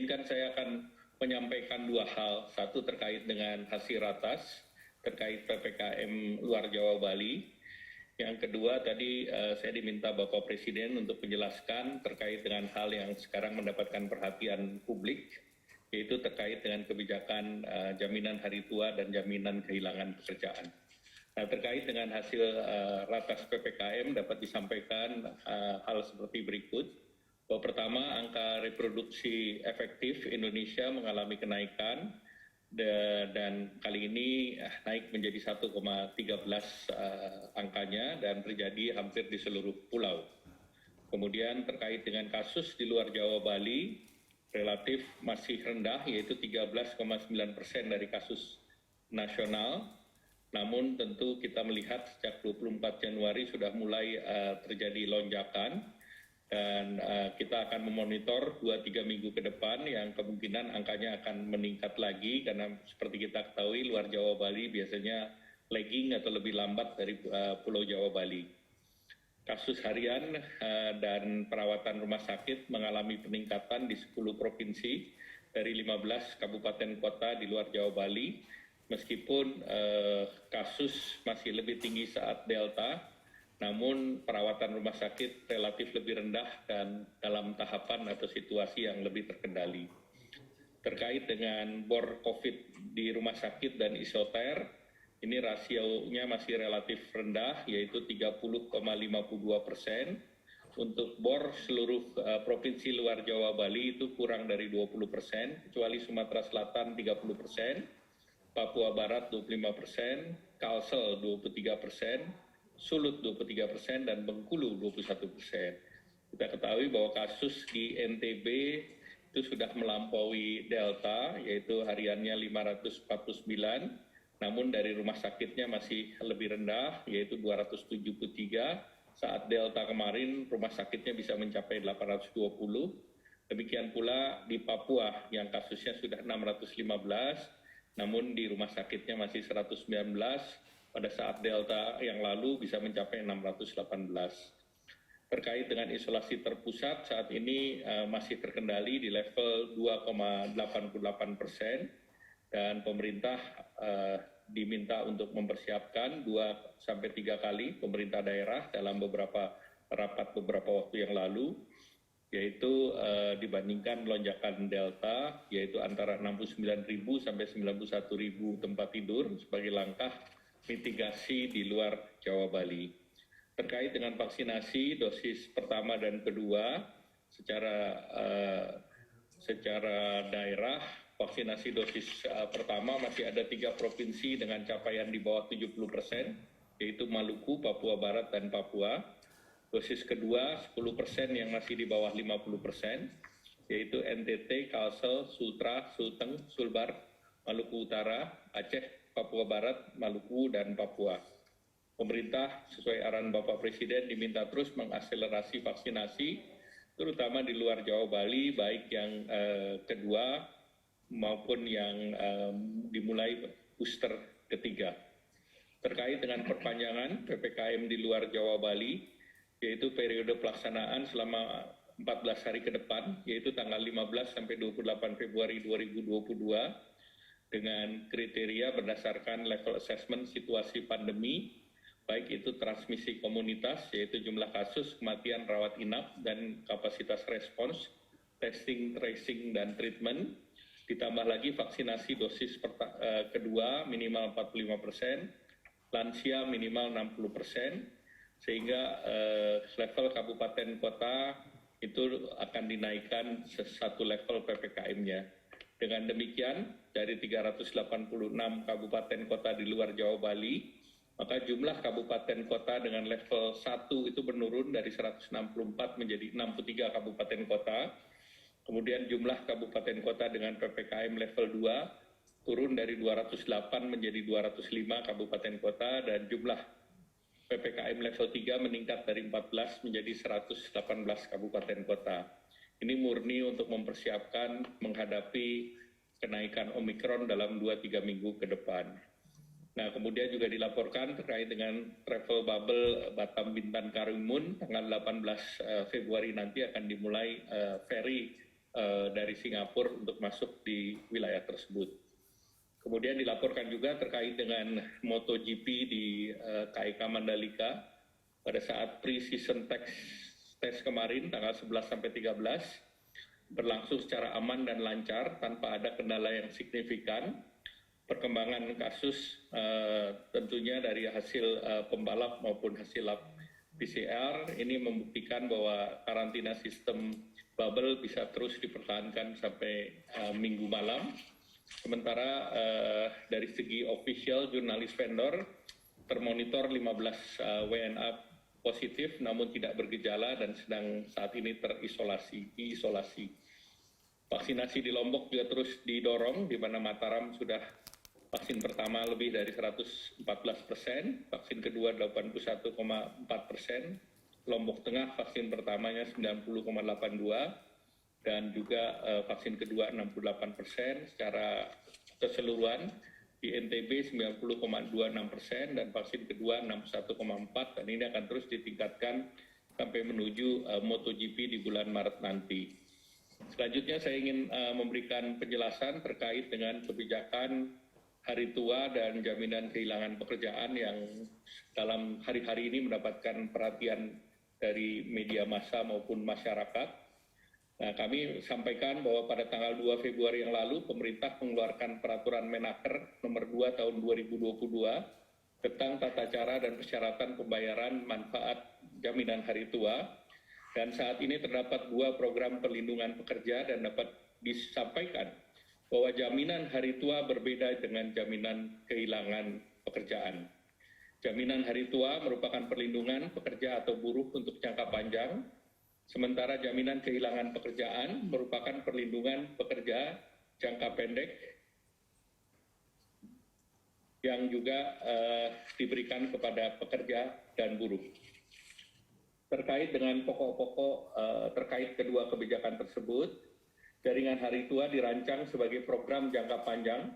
izinkan saya akan menyampaikan dua hal. Satu terkait dengan hasil ratas, terkait PPKM luar Jawa Bali. Yang kedua tadi saya diminta Bapak Presiden untuk menjelaskan terkait dengan hal yang sekarang mendapatkan perhatian publik, yaitu terkait dengan kebijakan jaminan hari tua dan jaminan kehilangan pekerjaan. Nah, terkait dengan hasil ratas PPKM dapat disampaikan hal seperti berikut. Bahwa pertama, angka reproduksi efektif Indonesia mengalami kenaikan dan kali ini naik menjadi 1,13 angkanya dan terjadi hampir di seluruh pulau. Kemudian terkait dengan kasus di luar Jawa Bali relatif masih rendah, yaitu 13,9% dari kasus nasional. Namun tentu kita melihat sejak 24 Januari sudah mulai terjadi lonjakan. Dan kita akan memonitor 2-3 minggu ke depan yang kemungkinan angkanya akan meningkat lagi karena seperti kita ketahui luar Jawa Bali biasanya lagging atau lebih lambat dari Pulau Jawa Bali. Kasus harian dan perawatan rumah sakit mengalami peningkatan di 10 provinsi dari 15 kabupaten kota di luar Jawa Bali. Meskipun kasus masih lebih tinggi saat Delta, namun perawatan rumah sakit relatif lebih rendah dan dalam tahapan atau situasi yang lebih terkendali. Terkait dengan bor COVID di rumah sakit dan isoter, ini rasionya masih relatif rendah, yaitu 30,52%. Untuk bor seluruh provinsi luar Jawa Bali itu kurang dari 20%, kecuali Sumatera Selatan 30%, Papua Barat 25%, Kalsel 23%, Sulut 23% dan Bengkulu 21%. Kita ketahui bahwa kasus di NTB itu sudah melampaui Delta, yaitu hariannya 549, namun dari rumah sakitnya masih lebih rendah, yaitu 273. Saat Delta kemarin rumah sakitnya bisa mencapai 820. Demikian pula di Papua yang kasusnya sudah 615, namun di rumah sakitnya masih 119. Pada saat Delta yang lalu bisa mencapai 618. Terkait dengan isolasi terpusat, saat ini masih terkendali di level 2,88% dan pemerintah diminta untuk mempersiapkan 2-3 kali pemerintah daerah dalam beberapa rapat beberapa waktu yang lalu, yaitu dibandingkan lonjakan Delta, yaitu antara 69.000 sampai 91.000 tempat tidur sebagai langkah mitigasi di luar Jawa Bali. Terkait dengan vaksinasi dosis pertama dan kedua, secara daerah, vaksinasi dosis pertama masih ada 3 provinsi dengan capaian di bawah 70%, yaitu Maluku, Papua Barat, dan Papua. Dosis kedua 10% yang masih di bawah 50%, yaitu NTT, Kalsel, Sultra, Sulteng, Sulbar, Maluku Utara, Aceh, Papua Barat, Maluku, dan Papua. Pemerintah sesuai arahan Bapak Presiden diminta terus mengakselerasi vaksinasi, terutama di luar Jawa Bali, baik yang kedua maupun yang dimulai booster ketiga. Terkait dengan perpanjangan PPKM di luar Jawa Bali, yaitu periode pelaksanaan selama 14 hari ke depan, yaitu tanggal 15 sampai 28 Februari 2022, dengan kriteria berdasarkan level assessment situasi pandemi, baik itu transmisi komunitas, yaitu jumlah kasus, kematian, rawat inap, dan kapasitas respons, testing, tracing, dan treatment, ditambah lagi vaksinasi dosis kedua minimal 45%, lansia minimal 60%, sehingga level kabupaten kota itu akan dinaikkan satu level PPKM-nya. Dengan demikian, dari 386 kabupaten kota di luar Jawa Bali, maka jumlah kabupaten kota dengan level 1 itu menurun dari 164 menjadi 63 kabupaten kota. Kemudian jumlah kabupaten kota dengan PPKM level 2 turun dari 208 menjadi 205 kabupaten kota, dan jumlah PPKM level 3 meningkat dari 14 menjadi 118 kabupaten kota. Ini murni untuk mempersiapkan menghadapi kenaikan Omikron dalam 2-3 minggu ke depan. Nah, kemudian juga dilaporkan terkait dengan travel bubble Batam Bintan Karimun tanggal 18 Februari nanti akan dimulai ferry dari Singapura untuk masuk di wilayah tersebut. Kemudian dilaporkan juga terkait dengan MotoGP di KIK Mandalika pada saat pre-season tes kemarin tanggal 11 sampai 13 berlangsung secara aman dan lancar tanpa ada kendala yang signifikan. Perkembangan kasus tentunya dari hasil pembalap maupun hasil lab PCR ini membuktikan bahwa karantina sistem bubble bisa terus dipertahankan sampai minggu malam. Sementara dari segi official jurnalis vendor termonitor 15 WNA positif namun tidak bergejala dan sedang saat ini diisolasi. Vaksinasi di Lombok juga terus didorong, di mana Mataram sudah vaksin pertama lebih dari 114%, vaksin kedua 81,4%, Lombok Tengah vaksin pertamanya 90,82%, dan juga vaksin kedua 68%, secara keseluruhan di NTB 90,26% dan vaksin kedua 61,4%, dan ini akan terus ditingkatkan sampai menuju MotoGP di bulan Maret nanti. Selanjutnya saya ingin memberikan penjelasan terkait dengan kebijakan hari tua dan jaminan kehilangan pekerjaan yang dalam hari-hari ini mendapatkan perhatian dari media massa maupun masyarakat. Nah, kami sampaikan bahwa pada tanggal 2 Februari yang lalu pemerintah mengeluarkan peraturan Menaker nomor 2 tahun 2022 tentang tata cara dan persyaratan pembayaran manfaat jaminan hari tua. Dan saat ini terdapat 2 program perlindungan pekerja dan dapat disampaikan bahwa jaminan hari tua berbeda dengan jaminan kehilangan pekerjaan. Jaminan hari tua merupakan perlindungan pekerja atau buruh untuk jangka panjang, sementara jaminan kehilangan pekerjaan merupakan perlindungan pekerja jangka pendek yang juga diberikan kepada pekerja dan buruh. Terkait dengan pokok-pokok terkait kedua kebijakan tersebut, jaringan hari tua dirancang sebagai program jangka panjang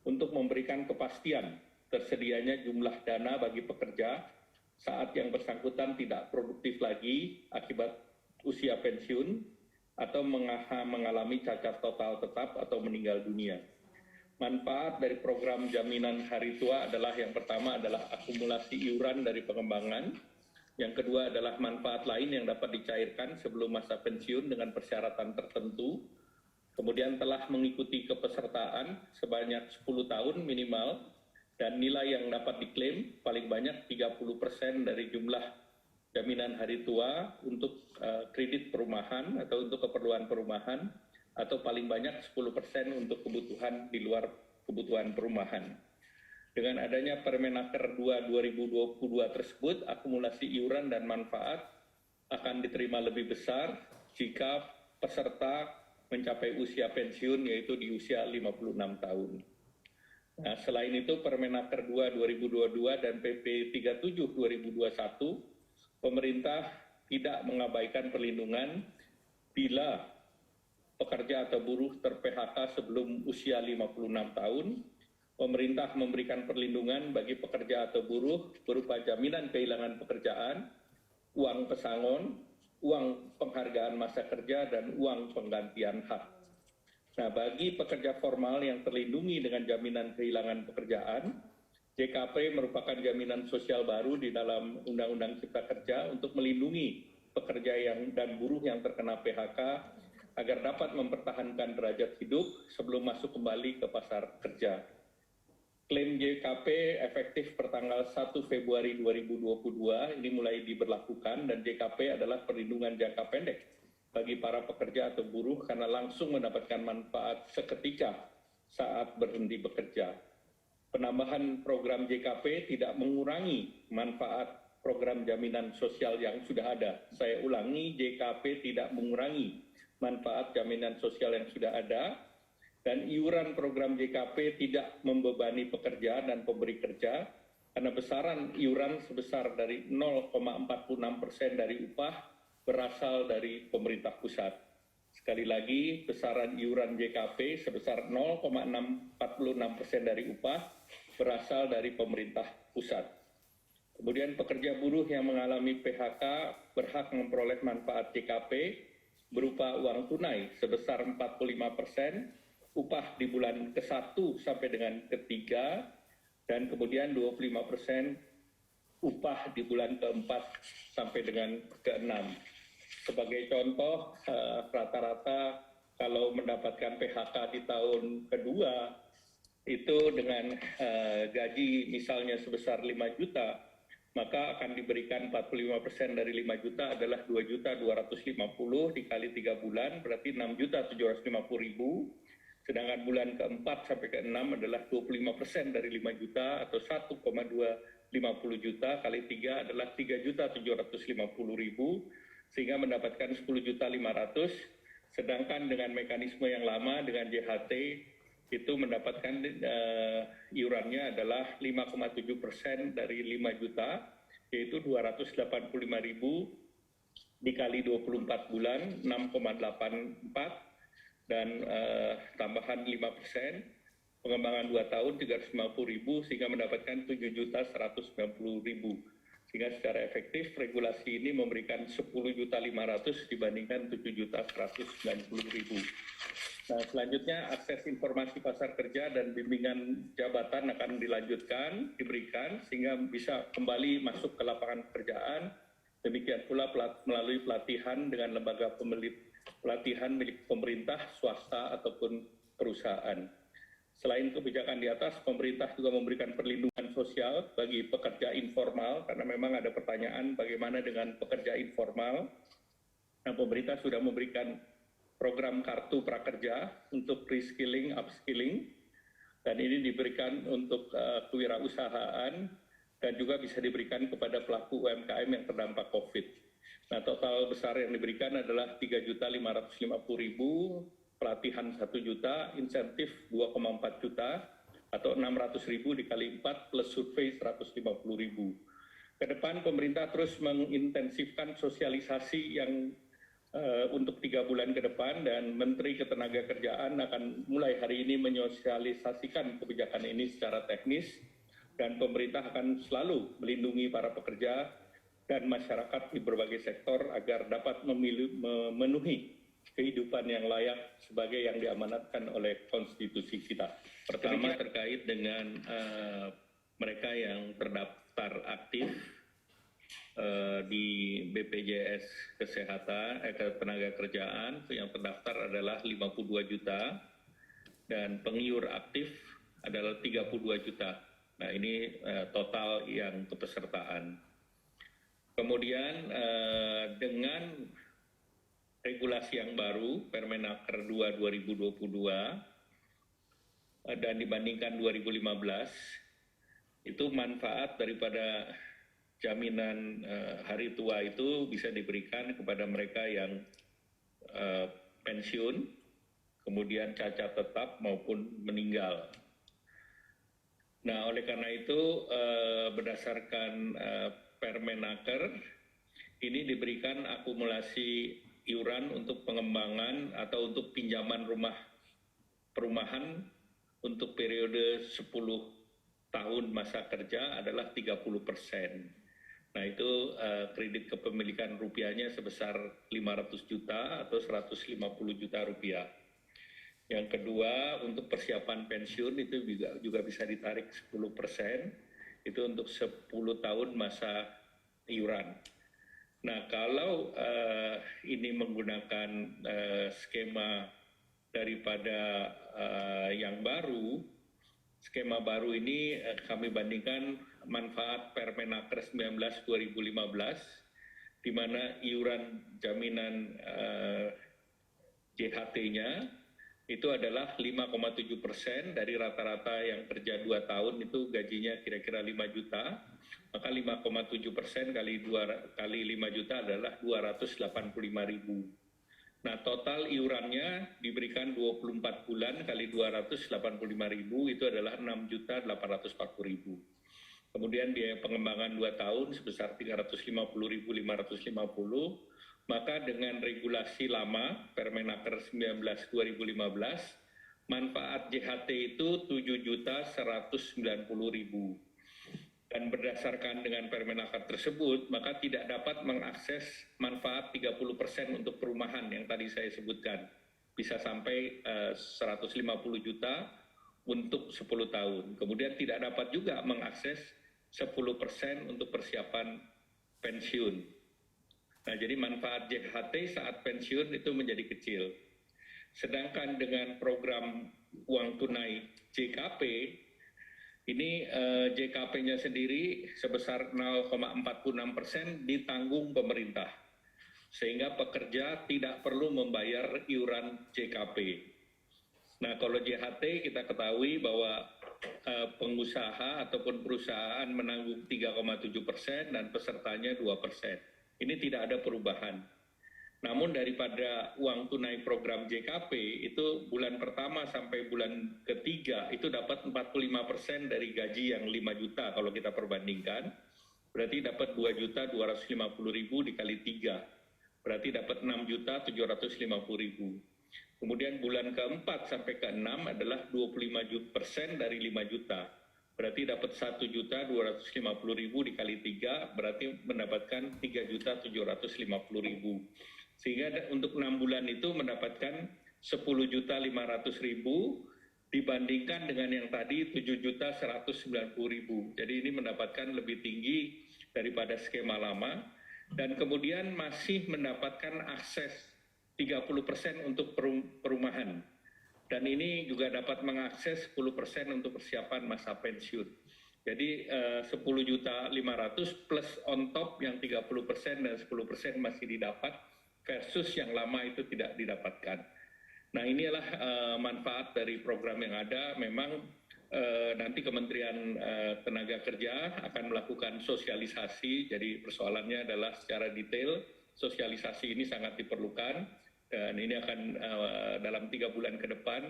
untuk memberikan kepastian tersedianya jumlah dana bagi pekerja saat yang bersangkutan tidak produktif lagi akibat usia pensiun atau mengalami cacat total tetap atau meninggal dunia. Manfaat dari program jaminan hari tua adalah yang pertama adalah akumulasi iuran dari pengembangan. Yang kedua adalah manfaat lain yang dapat dicairkan sebelum masa pensiun dengan persyaratan tertentu. Kemudian telah mengikuti kepesertaan sebanyak 10 tahun minimal dan nilai yang dapat diklaim paling banyak 30% dari jumlah jaminan hari tua untuk kredit perumahan atau untuk keperluan perumahan, atau paling banyak 10% untuk kebutuhan di luar kebutuhan perumahan. Dengan adanya Permenaker 2 2022 tersebut, akumulasi iuran dan manfaat akan diterima lebih besar jika peserta mencapai usia pensiun, yaitu di usia 56 tahun. Nah, selain itu, Permenaker 2 2022 dan PP 37 2021, pemerintah tidak mengabaikan perlindungan bila pekerja atau buruh ter-PHK sebelum usia 56 tahun. Pemerintah memberikan perlindungan bagi pekerja atau buruh berupa jaminan kehilangan pekerjaan, uang pesangon, uang penghargaan masa kerja, dan uang penggantian hak. Nah, bagi pekerja formal yang terlindungi dengan jaminan kehilangan pekerjaan, JKP merupakan jaminan sosial baru di dalam Undang-Undang Cipta Kerja untuk melindungi pekerja dan buruh yang terkena PHK agar dapat mempertahankan derajat hidup sebelum masuk kembali ke pasar kerja. Klaim JKP efektif pertanggal 1 Februari 2022 ini mulai diberlakukan, dan JKP adalah perlindungan jangka pendek bagi para pekerja atau buruh karena langsung mendapatkan manfaat seketika saat berhenti bekerja. Penambahan program JKP tidak mengurangi manfaat program jaminan sosial yang sudah ada. Saya ulangi, JKP tidak mengurangi manfaat jaminan sosial yang sudah ada, dan iuran program JKP tidak membebani pekerja dan pemberi kerja karena besaran iuran sebesar dari 0,46% dari upah berasal dari pemerintah pusat. Sekali lagi, besaran iuran JKP sebesar 0,46% dari upah berasal dari pemerintah pusat. Kemudian pekerja buruh yang mengalami PHK berhak memperoleh manfaat JKP berupa uang tunai sebesar 45%, upah di bulan ke-1 sampai dengan ke-3, dan kemudian 25% upah di bulan ke-4 sampai dengan ke-6. Sebagai contoh, rata-rata kalau mendapatkan PHK di tahun kedua, itu dengan gaji misalnya sebesar 5 juta, maka akan diberikan 45% dari 5 juta adalah 2.250.000 dikali 3 bulan, berarti 6.750.000. Sedangkan bulan ke-4 sampai ke-6 adalah 25% dari 5 juta atau 1,250 juta kali 3 adalah 3.750.000, sehingga mendapatkan 10.500.000. Sedangkan dengan mekanisme yang lama dengan JHT itu mendapatkan iurannya adalah 5,7% dari 5 juta, yaitu 285.000 dikali 24 bulan, 6,84, dan tambahan 5%, pengembangan 2 tahun 350.000, sehingga mendapatkan 7.190.000. Sehingga secara efektif regulasi ini memberikan 10.500.000 dibandingkan 7.190.000. Nah, selanjutnya akses informasi pasar kerja dan bimbingan jabatan akan dilanjutkan, diberikan sehingga bisa kembali masuk ke lapangan pekerjaan. Demikian pula melalui pelatihan dengan lembaga pelatihan milik pemerintah, swasta ataupun perusahaan. Selain kebijakan di atas, pemerintah juga memberikan perlindungan sosial bagi pekerja informal, karena memang ada pertanyaan bagaimana dengan pekerja informal. Nah, pemerintah sudah memberikan program kartu prakerja untuk reskilling, upskilling, dan ini diberikan untuk kewirausahaan dan juga bisa diberikan kepada pelaku UMKM yang terdampak COVID. Nah, total besar yang diberikan adalah 3.550.000, pelatihan 1 juta, insentif 2,4 juta, atau 600.000 dikali 4 plus survei 150.000. Ke depan pemerintah terus mengintensifkan sosialisasi yang untuk 3 bulan ke depan, dan Menteri Ketenagakerjaan akan mulai hari ini menyosialisasikan kebijakan ini secara teknis, dan pemerintah akan selalu melindungi para pekerja dan masyarakat di berbagai sektor agar dapat memenuhi kehidupan yang layak sebagai yang diamanatkan oleh konstitusi kita. Pertama terkait dengan mereka yang terdaftar aktif di BPJS Kesehatan, Ketenagakerjaan, yang terdaftar adalah 52 juta dan pengiur aktif adalah 32 juta. Nah, ini total yang kepesertaan. Kemudian dengan regulasi yang baru, Permenaker 2 2022, dan dibandingkan 2015, itu manfaat daripada jaminan hari tua itu bisa diberikan kepada mereka yang pensiun, kemudian cacat tetap maupun meninggal. Nah, oleh karena itu berdasarkan Permenaker ini diberikan akumulasi iuran untuk pengembangan atau untuk pinjaman rumah perumahan untuk periode 10 tahun masa kerja adalah 30%. Nah, itu kredit kepemilikan rupiahnya sebesar 500 juta atau 150 juta rupiah. Yang kedua, untuk persiapan pensiun itu juga bisa ditarik 10%, itu untuk 10 tahun masa iuran. Nah, kalau ini menggunakan skema daripada yang baru, skema baru ini kami bandingkan manfaat Permenaker 19 2015, di mana iuran jaminan JHT-nya itu adalah 5,7% dari rata-rata yang kerja 2 tahun itu gajinya kira-kira 5 juta, maka 5,7% kali 5 juta adalah 285.000. Nah, total iurannya diberikan 24 bulan kali 285.000 itu adalah 6.840.000. Kemudian biaya pengembangan 2 tahun sebesar 350.550. Maka dengan regulasi lama Permenaker 19 2015, manfaat JHT itu 7.190.000. dan berdasarkan dengan Permenaker tersebut, maka tidak dapat mengakses manfaat 30% untuk perumahan yang tadi saya sebutkan. Bisa sampai 150 juta untuk 10 tahun. Kemudian tidak dapat juga mengakses 10% untuk persiapan pensiun. Nah, jadi manfaat JHT saat pensiun itu menjadi kecil. Sedangkan dengan program uang tunai JKP, ini JKP-nya sendiri sebesar 0,46% ditanggung pemerintah, sehingga pekerja tidak perlu membayar iuran JKP. Nah, kalau JHT kita ketahui bahwa pengusaha ataupun perusahaan menanggung 3,7% dan pesertanya 2%. Ini tidak ada perubahan. Namun daripada uang tunai program JKP itu bulan pertama sampai bulan ketiga itu dapat 45% dari gaji yang 5 juta kalau kita perbandingkan. Berarti dapat 2.250.000 dikali 3. Berarti dapat 6.750.000. Kemudian bulan keempat sampai ke-6 adalah 25% dari 5 juta. Berarti dapat 1.250.000 dikali 3, berarti mendapatkan 3.750.000. Sehingga untuk 6 bulan itu mendapatkan 10.500.000 dibandingkan dengan yang tadi 7.190.000. Jadi ini mendapatkan lebih tinggi daripada skema lama dan kemudian masih mendapatkan akses 30% untuk perumahan. Dan ini juga dapat mengakses 10% untuk persiapan masa pensiun. Jadi 10.500.000 plus on top yang 30% dan 10% masih didapat versus yang lama itu tidak didapatkan. Nah, inilah manfaat dari program yang ada. Memang nanti Kementerian Tenaga Kerja akan melakukan sosialisasi. Jadi persoalannya adalah secara detail sosialisasi ini sangat diperlukan. Dan ini akan dalam 3 bulan ke depan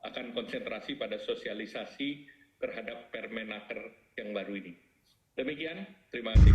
akan konsentrasi pada sosialisasi terhadap Permenaker yang baru ini. Demikian, terima kasih.